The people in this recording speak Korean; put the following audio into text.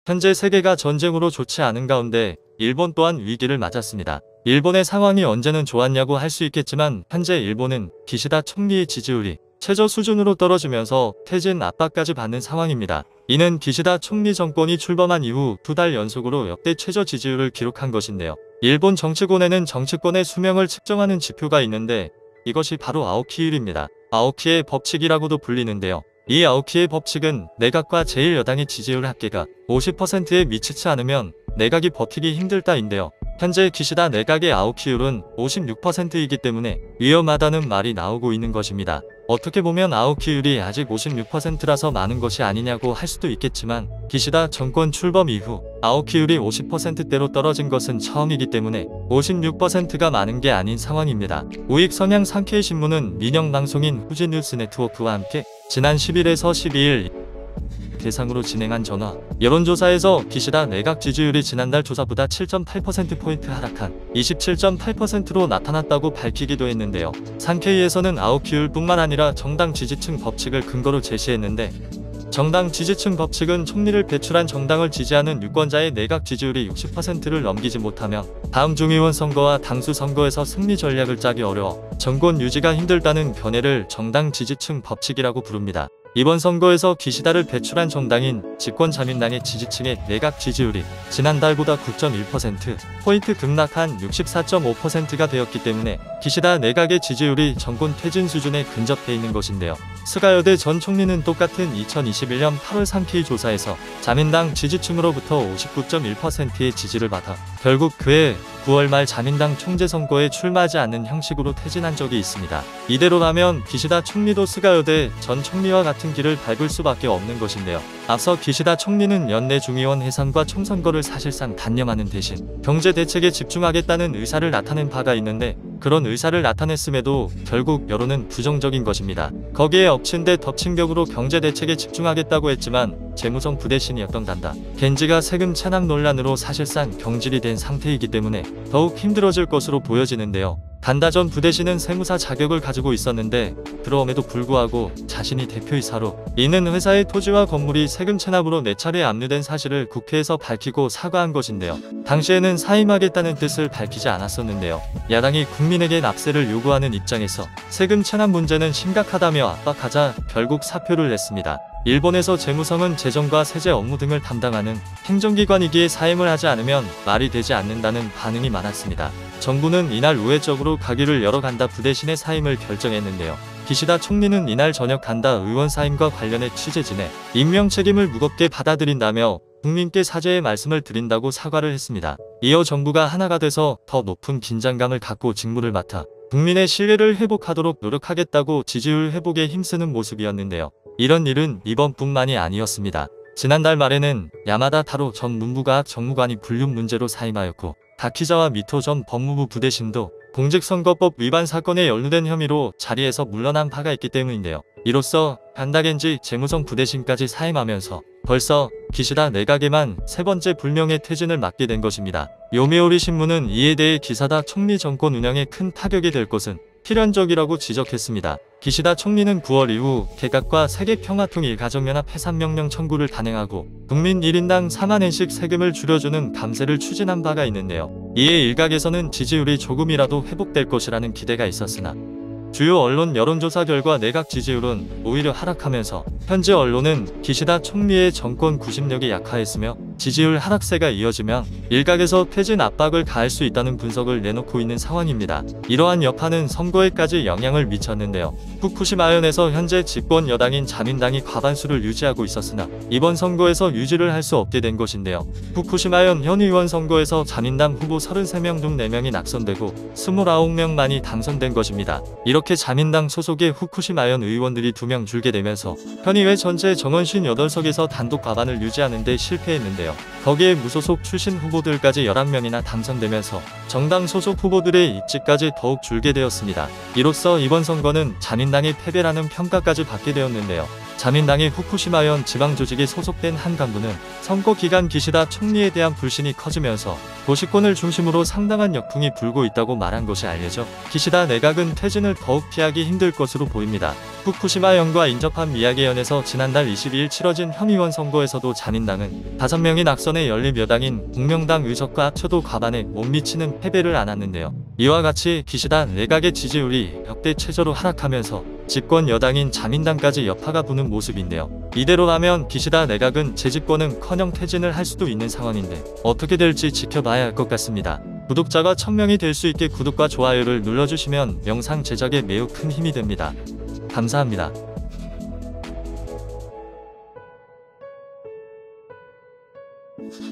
현재 세계가 전쟁으로 좋지 않은 가운데 일본 또한 위기를 맞았습니다. 일본의 상황이 언제는 좋았냐고 할 수 있겠지만 현재 일본은 기시다 총리의 지지율이 최저 수준으로 떨어지면서 퇴진 압박까지 받는 상황입니다. 이는 기시다 총리 정권이 출범한 이후 2달 연속으로 역대 최저 지지율을 기록한 것인데요. 일본 정치권에는 정치권의 수명을 측정하는 지표가 있는데 이것이 바로 아오키율입니다. 아오키의 법칙이라고도 불리는데요. 이 아오키의 법칙은 내각과 제1여당의 지지율 합계가 50%에 미치지 않으면 내각이 버티기 힘들다인데요. 현재 기시다 내각의 아오키율은 56%이기 때문에 위험하다는 말이 나오고 있는 것입니다. 어떻게 보면 아오키율이 아직 56%라서 많은 것이 아니냐고 할 수도 있겠지만 기시다 정권 출범 이후 아오키율이 50%대로 떨어진 것은 처음이기 때문에 56%가 많은 게 아닌 상황입니다. 우익 성향 산케이신문은 민영 방송인 후지 뉴스 네트워크와 함께 지난 10일에서 12일 대상으로 진행한 전화 여론조사에서 기시다 내각 지지율이 지난달 조사보다 7.8%포인트 하락한 27.8%로 나타났다고 밝히기도 했는데요. 산케이에서는 아오키율뿐만 아니라 정당 지지층 법칙을 근거로 제시했는데 정당 지지층 법칙은 총리를 배출한 정당을 지지하는 유권자의 내각 지지율이 60%를 넘기지 못하면 다음 중의원 선거와 당수 선거에서 승리 전략을 짜기 어려워 정권 유지가 힘들다는 견해를 정당 지지층 법칙이라고 부릅니다. 이번 선거에서 기시다를 배출한 정당인 집권자민당의 지지층의 내각 지지율이 지난달보다 9.1%포인트 급락한 64.5%가 되었기 때문에 기시다 내각의 지지율이 정권 퇴진 수준에 근접해 있는 것인데요. 스가요대 전 총리는 똑같은 2021년 8월 산케이 조사에서 자민당 지지층으로부터 59.1%의 지지를 받아 결국 그해 9월 말 자민당 총재 선거에 출마하지 않는 형식으로 퇴진한 적이 있습니다. 이대로라면 기시다 총리도 스가요대 전 총리와 같은 길을 밟을 수밖에 없는 것인데요. 앞서 기시다 총리는 연내 중의원 해산과 총선거를 사실상 단념하는 대신 경제 대책에 집중하겠다는 의사를 나타낸 바가 있는데 그런 의사를 나타냈음에도 결국 여론은 부정적인 것입니다. 거기에 엎친 데 덮친 격으로 경제 대책에 집중하겠다고 했지만 재무성 부대신이었던 단다 겐지가 세금 체납 논란으로 사실상 경질이 된 상태이기 때문에 더욱 힘들어질 것으로 보여지는데요. 단다 전 부대신은 세무사 자격을 가지고 있었는데 그럼에도 불구하고 자신이 대표이사로 있는 회사의 토지와 건물이 세금 체납으로 4차례 압류된 사실을 국회에서 밝히고 사과한 것인데요. 당시에는 사임하겠다는 뜻을 밝히지 않았었는데요. 야당이 국민에게 납세를 요구하는 입장에서 세금 체납 문제는 심각하다며 압박하자 결국 사표를 냈습니다. 일본에서 재무성은 재정과 세제 업무 등을 담당하는 행정기관이기에 사임을 하지 않으면 말이 되지 않는다는 반응이 많았습니다. 정부는 이날 우회적으로 가기를 열어간다 부대신의 사임을 결정했는데요. 기시다 총리는 이날 저녁 간다 의원 사임과 관련해 취재진의 임명 책임을 무겁게 받아들인다며 국민께 사죄의 말씀을 드린다고 사과를 했습니다. 이어 정부가 하나가 돼서 더 높은 긴장감을 갖고 직무를 맡아 국민의 신뢰를 회복하도록 노력하겠다고 지지율 회복에 힘쓰는 모습이었는데요. 이런 일은 이번뿐만이 아니었습니다. 지난달 말에는 야마다 타로 전 문부과학 정무관이 불륜 문제로 사임하였고 다키자와 미토 전 법무부 부대신도 공직선거법 위반 사건에 연루된 혐의로 자리에서 물러난 바가 있기 때문인데요. 이로써 간다겐지 재무성 부대신까지 사임하면서 벌써 기시다 내각에만 3번째 불명예 퇴진을 맞게 된 것입니다. 요미우리 신문은 이에 대해 기시다 총리 정권 운영에 큰 타격이 될 것은 필연적이라고 지적했습니다. 기시다 총리는 9월 이후 개각과 세계평화통일 가정연합 해산명령 청구를 단행하고 국민 1인당 4만엔씩 세금을 줄여주는 감세를 추진한 바가 있는데요. 이에 일각에서는 지지율이 조금이라도 회복될 것이라는 기대가 있었으나 주요 언론 여론조사 결과 내각 지지율은 오히려 하락하면서 현재 언론은 기시다 총리의 정권 구심력이 약화했으며 지지율 하락세가 이어지면 일각에서 퇴진 압박을 가할 수 있다는 분석을 내놓고 있는 상황입니다. 이러한 여파는 선거에까지 영향을 미쳤는데요. 후쿠시마현에서 현재 집권 여당인 자민당이 과반수를 유지하고 있었으나 이번 선거에서 유지를 할 수 없게 된 것인데요. 후쿠시마현 현 의원 선거에서 자민당 후보 33명 중 4명이 낙선되고 29명만이 당선된 것입니다. 이렇게 자민당 소속의 후쿠시마현 의원들이 2명 줄게 되면서 현의회 전체 정원 58석에서 단독 과반을 유지하는 데 실패했는데요. 거기에 무소속 출신 후보들까지 11명이나 당선되면서 정당 소속 후보들의 입지까지 더욱 줄게 되었습니다. 이로써 이번 선거는 자민당의 패배라는 평가까지 받게 되었는데요. 자민당의 후쿠시마현 지방조직이 소속된 한 간부는 선거 기간 기시다 총리에 대한 불신이 커지면서 도시권을 중심으로 상당한 역풍이 불고 있다고 말한 것이 알려져 기시다 내각은 퇴진을 더욱 피하기 힘들 것으로 보입니다. 후쿠시마현과 인접한 미야게현에서 지난달 22일 치러진 현의원 선거에서도 자민당은 5명이 낙선해 연립 여당인 공명당 의석과 합쳐도 과반에 못 미치는 패배를 안았는데요. 이와 같이 기시다 내각의 지지율이 역대 최저로 하락하면서 집권 여당인 자민당까지 여파가 부는 모습인데요. 이대로라면 기시다 내각은 재집권은커녕 퇴진을 할 수도 있는 상황인데 어떻게 될지 지켜봐야 할 것 같습니다. 구독자가 1000명이 될 수 있게 구독과 좋아요를 눌러주시면 영상 제작에 매우 큰 힘이 됩니다. 감사합니다.